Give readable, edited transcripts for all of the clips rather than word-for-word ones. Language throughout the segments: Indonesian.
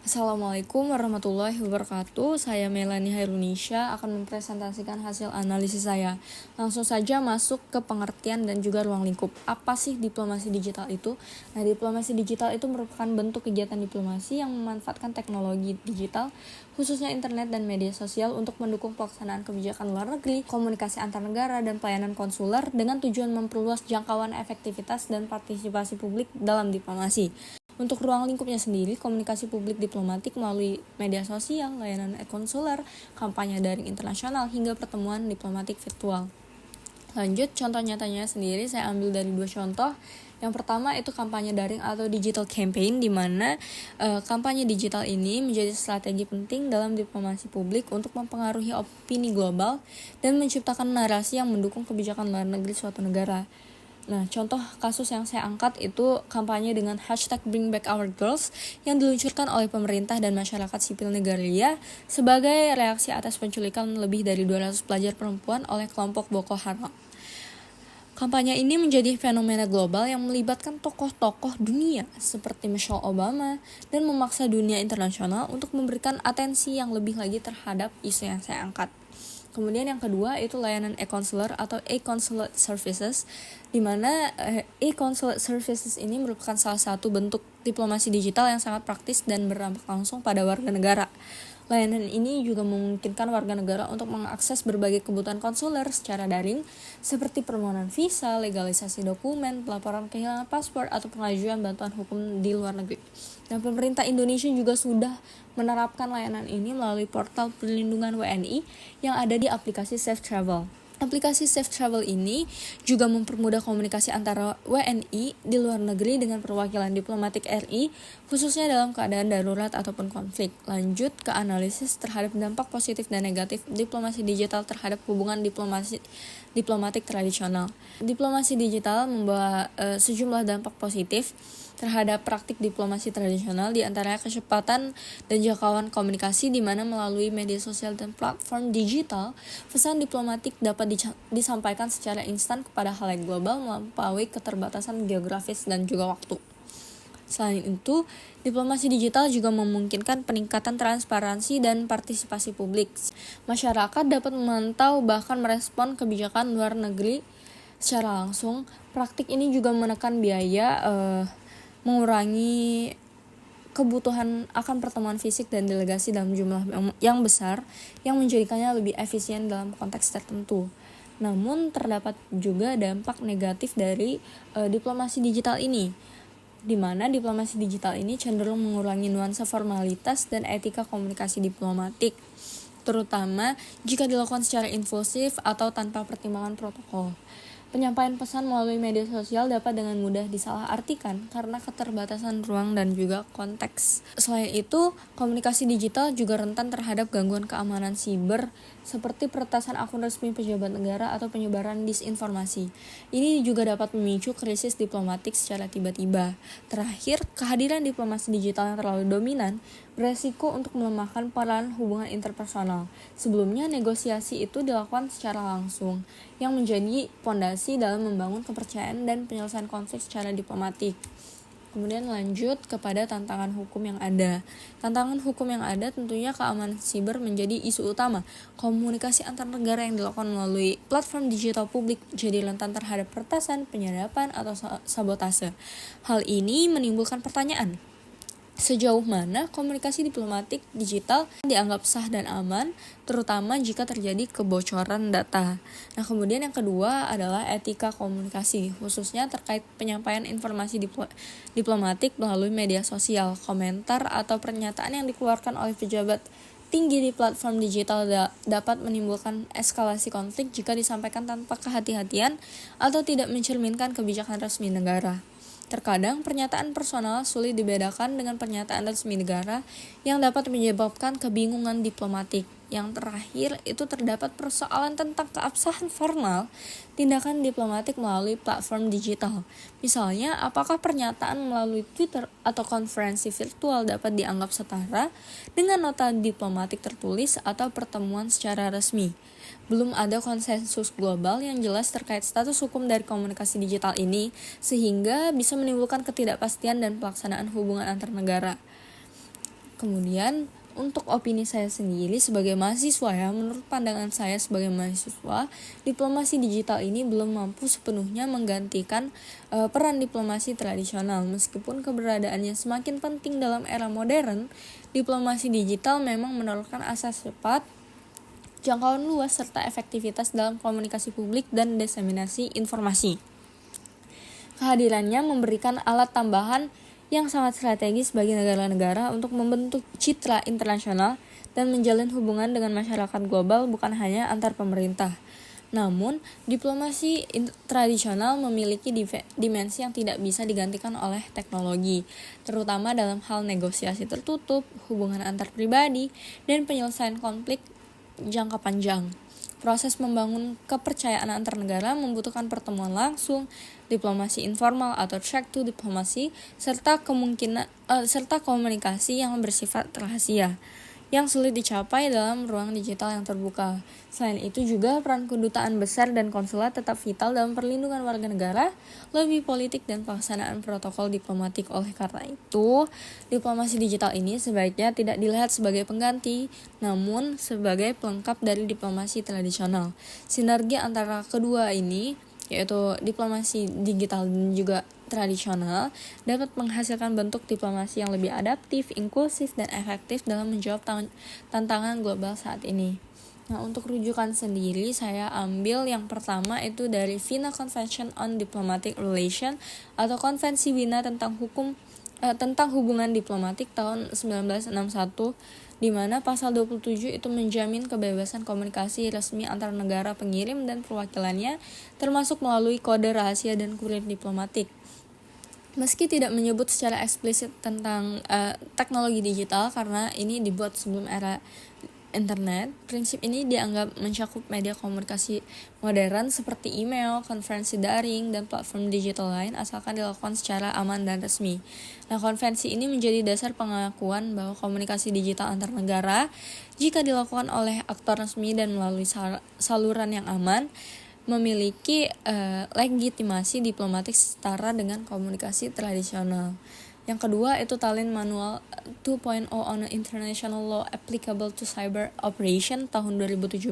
Assalamualaikum warahmatullahi wabarakatuh. Saya Melani Hairunisha akan mempresentasikan hasil analisis saya. Langsung saja masuk ke pengertian dan juga ruang lingkup. Apa sih diplomasi digital itu? Nah, diplomasi digital itu merupakan bentuk kegiatan diplomasi yang memanfaatkan teknologi digital, khususnya internet dan media sosial untuk mendukung pelaksanaan kebijakan luar negeri, komunikasi antar negara, dan pelayanan konsuler dengan tujuan memperluas jangkauan efektivitas dan partisipasi publik dalam diplomasi. Untuk ruang lingkupnya sendiri, komunikasi publik diplomatik melalui media sosial, layanan e-konsuler, kampanye daring internasional, hingga pertemuan diplomatik virtual. Lanjut, contoh nyatanya sendiri saya ambil dari 2 contoh. Yang pertama itu kampanye daring atau digital campaign, di mana kampanye digital ini menjadi strategi penting dalam diplomasi publik untuk mempengaruhi opini global dan menciptakan narasi yang mendukung kebijakan luar negeri suatu negara. Nah, contoh kasus yang saya angkat itu kampanye dengan hashtag Bring Back Our Girls yang diluncurkan oleh pemerintah dan masyarakat sipil Nigeria sebagai reaksi atas penculikan lebih dari 200 pelajar perempuan oleh kelompok Boko Haram. Kampanye ini menjadi fenomena global yang melibatkan tokoh-tokoh dunia seperti Michelle Obama dan memaksa dunia internasional untuk memberikan atensi yang lebih lagi terhadap isu yang saya angkat. Kemudian yang kedua itu layanan e-consular atau e-consulate services, di mana e-consulate services ini merupakan salah satu bentuk diplomasi digital yang sangat praktis dan berdampak langsung pada warga negara. Layanan ini juga memungkinkan warga negara untuk mengakses berbagai kebutuhan konsuler secara daring, seperti permohonan visa, legalisasi dokumen, pelaporan kehilangan paspor, atau pengajuan bantuan hukum di luar negeri. Dan pemerintah Indonesia juga sudah menerapkan layanan ini melalui portal perlindungan WNI yang ada di aplikasi Safe Travel. Aplikasi Safe Travel ini juga mempermudah komunikasi antara WNI di luar negeri dengan perwakilan diplomatik RI, khususnya dalam keadaan darurat ataupun konflik. Lanjut ke analisis terhadap dampak positif dan negatif diplomasi digital terhadap hubungan diplomatik tradisional. Diplomasi digital membawa sejumlah dampak positif terhadap praktik diplomasi tradisional, di antaranya kecepatan dan jangkauan komunikasi, di mana melalui media sosial dan platform digital, pesan diplomatik dapat disampaikan secara instan kepada halayak global melampaui keterbatasan geografis dan juga waktu. Selain itu, diplomasi digital juga memungkinkan peningkatan transparansi dan partisipasi publik. Masyarakat dapat memantau bahkan merespon kebijakan luar negeri secara langsung. Praktik ini juga menekan biaya, mengurangi kebutuhan akan pertemuan fisik dan delegasi dalam jumlah yang besar, yang menjadikannya lebih efisien dalam konteks tertentu. Namun terdapat juga dampak negatif dari diplomasi digital ini, di mana diplomasi digital ini cenderung mengurangi nuansa formalitas dan etika komunikasi diplomatik, terutama jika dilakukan secara impulsif atau tanpa pertimbangan protokol. Penyampaian pesan melalui media sosial dapat dengan mudah disalahartikan karena keterbatasan ruang dan juga konteks. Selain itu, komunikasi digital juga rentan terhadap gangguan keamanan siber seperti peretasan akun resmi pejabat negara atau penyebaran disinformasi. Ini juga dapat memicu krisis diplomatik secara tiba-tiba. Terakhir, kehadiran diplomasi digital yang terlalu dominan beresiko untuk melemahkan peran hubungan interpersonal. Sebelumnya, negosiasi itu dilakukan secara langsung, yang menjadi fondasi dalam membangun kepercayaan dan penyelesaian konflik secara diplomatik. Kemudian lanjut kepada tantangan hukum yang ada. Tantangan hukum yang ada tentunya keamanan siber menjadi isu utama. Komunikasi antar negara yang dilakukan melalui platform digital publik jadi rentan terhadap peretasan, penyadapan, atau sabotase. Hal ini menimbulkan pertanyaan, sejauh mana komunikasi diplomatik digital dianggap sah dan aman, terutama jika terjadi kebocoran data. Nah, kemudian yang kedua adalah etika komunikasi, khususnya terkait penyampaian informasi diplomatik melalui media sosial. Komentar atau pernyataan yang dikeluarkan oleh pejabat tinggi di platform digital dapat menimbulkan eskalasi konflik jika disampaikan tanpa kehati-hatian atau tidak mencerminkan kebijakan resmi negara. Terkadang pernyataan personal sulit dibedakan dengan pernyataan resmi negara yang dapat menyebabkan kebingungan diplomatik. Yang terakhir itu terdapat persoalan tentang keabsahan formal tindakan diplomatik melalui platform digital. Misalnya, apakah pernyataan melalui Twitter atau konferensi virtual dapat dianggap setara dengan nota diplomatik tertulis atau pertemuan secara resmi. Belum ada konsensus global yang jelas terkait status hukum dari komunikasi digital ini, sehingga bisa menimbulkan ketidakpastian dan pelaksanaan hubungan antar negara. Kemudian untuk opini saya sendiri sebagai mahasiswa ya, menurut pandangan saya sebagai mahasiswa, diplomasi digital ini belum mampu sepenuhnya menggantikan peran diplomasi tradisional. Meskipun keberadaannya semakin penting dalam era modern, diplomasi digital memang menawarkan asas cepat, jangkauan luas, serta efektivitas dalam komunikasi publik dan diseminasi informasi. Kehadirannya memberikan alat tambahan yang sangat strategis bagi negara-negara untuk membentuk citra internasional dan menjalin hubungan dengan masyarakat global, bukan hanya antar pemerintah. Namun, diplomasi tradisional memiliki dimensi yang tidak bisa digantikan oleh teknologi, terutama dalam hal negosiasi tertutup, hubungan antar pribadi, dan penyelesaian konflik jangka panjang. Proses membangun kepercayaan antar negara membutuhkan pertemuan langsung, diplomasi informal atau track to diplomasi, serta komunikasi yang bersifat rahasia, yang sulit dicapai dalam ruang digital yang terbuka. Selain itu juga peran kedutaan besar dan konsulat tetap vital dalam perlindungan warga negara, lobby politik, dan pelaksanaan protokol diplomatik. Oleh karena itu, diplomasi digital ini sebaiknya tidak dilihat sebagai pengganti, namun sebagai pelengkap dari diplomasi tradisional. Sinergi antara kedua ini, yaitu diplomasi digital dan juga tradisional, dapat menghasilkan bentuk diplomasi yang lebih adaptif, inklusif, dan efektif dalam menjawab tantangan global saat ini. Nah, untuk rujukan sendiri saya ambil yang pertama itu dari Vienna Convention on Diplomatic Relations atau Konvensi Wina tentang hubungan diplomatik tahun 1961, di mana pasal 27 itu menjamin kebebasan komunikasi resmi antar negara pengirim dan perwakilannya, termasuk melalui kode rahasia dan kurir diplomatik. Meski tidak menyebut secara eksplisit tentang teknologi digital karena ini dibuat sebelum era internet, prinsip ini dianggap mencakup media komunikasi modern seperti email, konferensi daring, dan platform digital lain asalkan dilakukan secara aman dan resmi. Nah, konvensi ini menjadi dasar pengakuan bahwa komunikasi digital antar negara, jika dilakukan oleh aktor resmi dan melalui saluran yang aman, memiliki legitimasi diplomatik setara dengan komunikasi tradisional. Yang kedua itu Tallinn Manual 2.0 on International Law Applicable to Cyber Operation tahun 2017,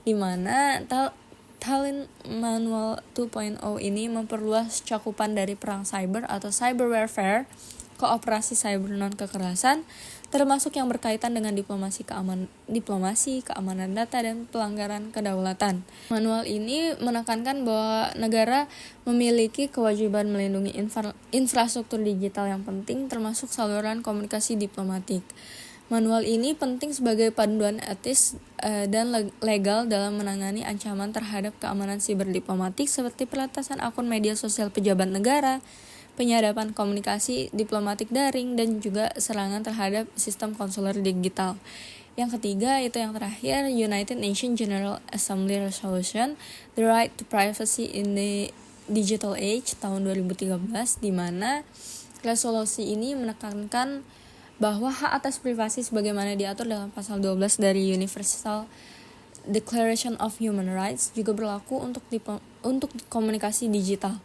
di mana Tallinn Manual 2.0 ini memperluas cakupan dari perang cyber atau cyber warfare ke operasi cyber non-kekerasan, termasuk yang berkaitan dengan diplomasi, keamanan data, dan pelanggaran kedaulatan. Manual ini menekankan bahwa negara memiliki kewajiban melindungi infrastruktur digital yang penting, termasuk saluran komunikasi diplomatik. Manual ini penting sebagai panduan etis dan legal dalam menangani ancaman terhadap keamanan siber diplomatik seperti peretasan akun media sosial pejabat negara, penyadapan komunikasi diplomatik daring, dan juga serangan terhadap sistem konsuler digital. Yang ketiga itu yang terakhir, United Nations General Assembly Resolution The Right to Privacy in the Digital Age tahun 2013, di mana resolusi ini menekankan bahwa hak atas privasi sebagaimana diatur dalam pasal 12 dari Universal Declaration of Human Rights juga berlaku untuk komunikasi digital.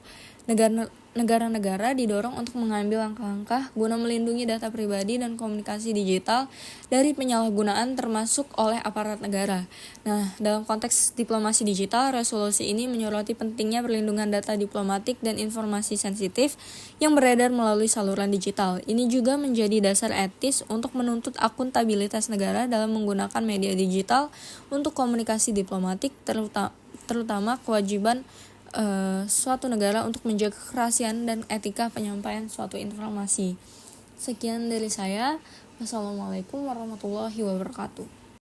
Negara-negara didorong untuk mengambil langkah-langkah guna melindungi data pribadi dan komunikasi digital dari penyalahgunaan termasuk oleh aparat negara. Nah, dalam konteks diplomasi digital, resolusi ini menyoroti pentingnya perlindungan data diplomatik dan informasi sensitif yang beredar melalui saluran digital. Ini juga menjadi dasar etis untuk menuntut akuntabilitas negara dalam menggunakan media digital untuk komunikasi diplomatik, terutama kewajiban suatu negara untuk menjaga kerahasiaan dan etika penyampaian suatu informasi. Sekian dari saya. Wassalamualaikum warahmatullahi wabarakatuh.